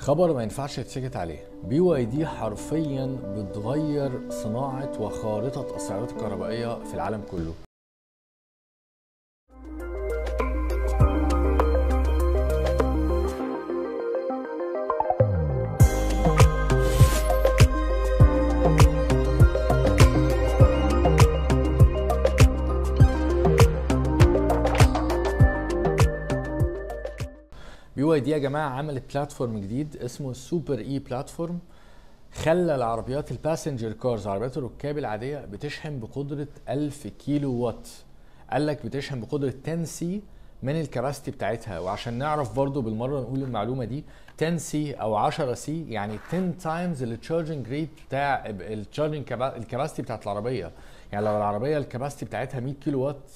خبر ما ينفعش يتسكت عليه. BYD حرفيا بتغير صناعة وخارطة السيارات الكهربائية في العالم كله. BYD يا جماعة عملت بلاتفورم جديد اسمه سوبر اي بلاتفورم، خلى العربيات الباسنجر كارز، عربيات الركاب العادية، بتشحن بقدرة 1000 كيلو وات. قال لك بتشحن بقدرة 10 سي من الكباستي بتاعتها. وعشان نعرف برضو بالمرة نقول المعلومة دي، 10 سي او 10 سي يعني 10 تايمز التشارجنج ريت بتاع التشارجنج الكباستي بتاعت العربية. يعني لو العربية الكباستي بتاعتها 100 كيلو وات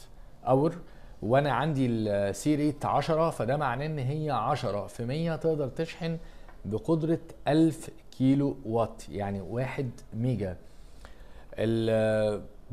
اور وانا عندي السي ريت 10، فده معناه ان هي 10 في 100 تقدر تشحن بقدرة 1000 كيلو وات، يعني 1 ميجا.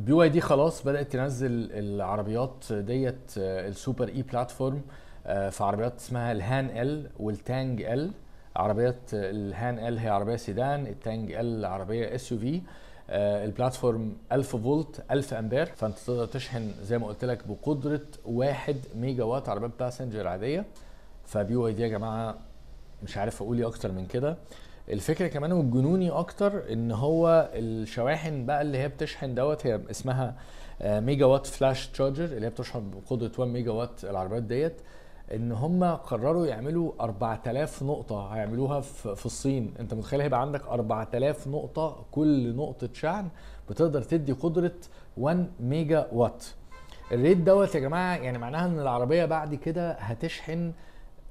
BYD خلاص بدأت تنزل العربيات ديت السوبر اي بلاتفورم في عربيات اسمها الهان ال والتانج ال. عربيات الهان ال هي عربية سيدان، التانج ال عربية اس يو في. البلاتفورم 1000 فولت 1000 امبير، فانت تقدر تشحن زي ما قلت لك بقدره 1 ميجا وات عربيه باسنجر عاديه. فBYD يا جماعه مش عارف اقول ايه اكتر من كده. الفكره كمان والجنوني اكتر ان هو الشواحن بقى اللي هي بتشحن دوت، هي اسمها ميجا وات فلاش تشارجر، اللي هي بتشحن بقدره 1 ميجا وات العربيات ديت. ان هم قرروا يعملوا 4000 نقطة هيعملوها في الصين. انت متخيل هيبقى عندك 4000 نقطة، كل نقطة شحن بتقدر تدي قدرة 1 ميجا وات. الريت دوت يا جماعة يعني معناها ان العربية بعد كده هتشحن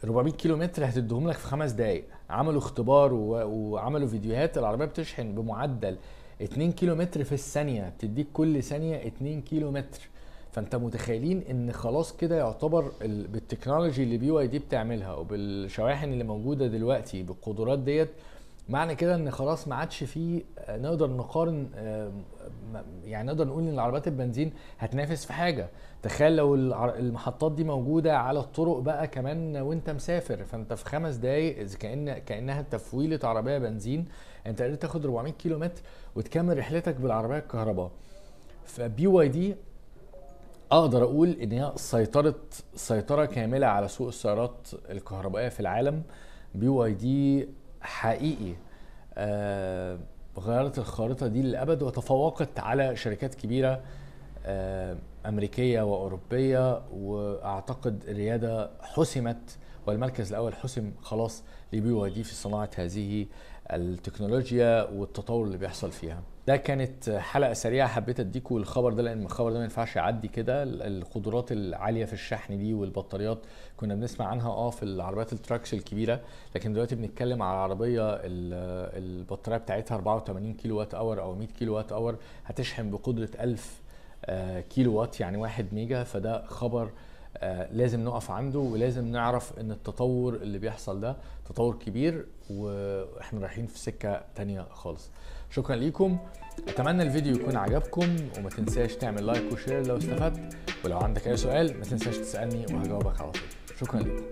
400 كيلو متر هتديهم لك في 5 دقايق. عملوا اختبار وعملوا فيديوهات، العربية بتشحن بمعدل 2 كيلو متر في الثانية، بتديك كل ثانية 2 كيلو متر. فانت متخيلين ان خلاص كده يعتبر بالتكنولوجي اللي BYD بتعملها وبالشواحن اللي موجوده دلوقتي بالقدرات ديت، معنى كده ان خلاص ما عادش فيه نقدر نقارن، يعني نقدر نقول ان العربيات البنزين هتنافس في حاجه. تخيل لو المحطات دي موجوده على الطرق بقى كمان وانت مسافر، فانت في 5 دقايق كانها تفويله عربيه بنزين انت قدرت تاخد 400 كيلو متر وتكمل رحلتك بالعربيه الكهرباء. فBYD اقدر اقول ان هي سيطره كامله على سوق السيارات الكهربائيه في العالم. BYD حقيقي غيرت الخارطه دي للابد وتفوقت على شركات كبيره امريكيه واوروبيه، واعتقد الرياده حسمت والمركز الاول حسم خلاص لBYD في صناعه هذه التكنولوجيا والتطور اللي بيحصل فيها. ده كانت حلقه سريعه حبيت اديكم الخبر ده، لان الخبر ده ما ينفعش يعدي كده. القدرات العاليه في الشحن دي والبطاريات كنا بنسمع عنها في العربيات التراكس الكبيره، لكن دلوقتي بنتكلم على عربيه البطاريه بتاعتها 84 كيلو وات اور او 100 كيلو وات اور هتشحن بقدره 1000 كيلو وات، يعني 1 ميجا. فده خبر لازم نقف عنده، ولازم نعرف ان التطور اللي بيحصل ده تطور كبير واحنا رايحين في سكة تانية خالص. شكرا ليكم، اتمنى الفيديو يكون عجبكم، وما تنساش تعمل لايك وشير لو استفدت، ولو عندك اي سؤال ما تنساش تسألني وهجاوبك على طول. شكرا ليكم.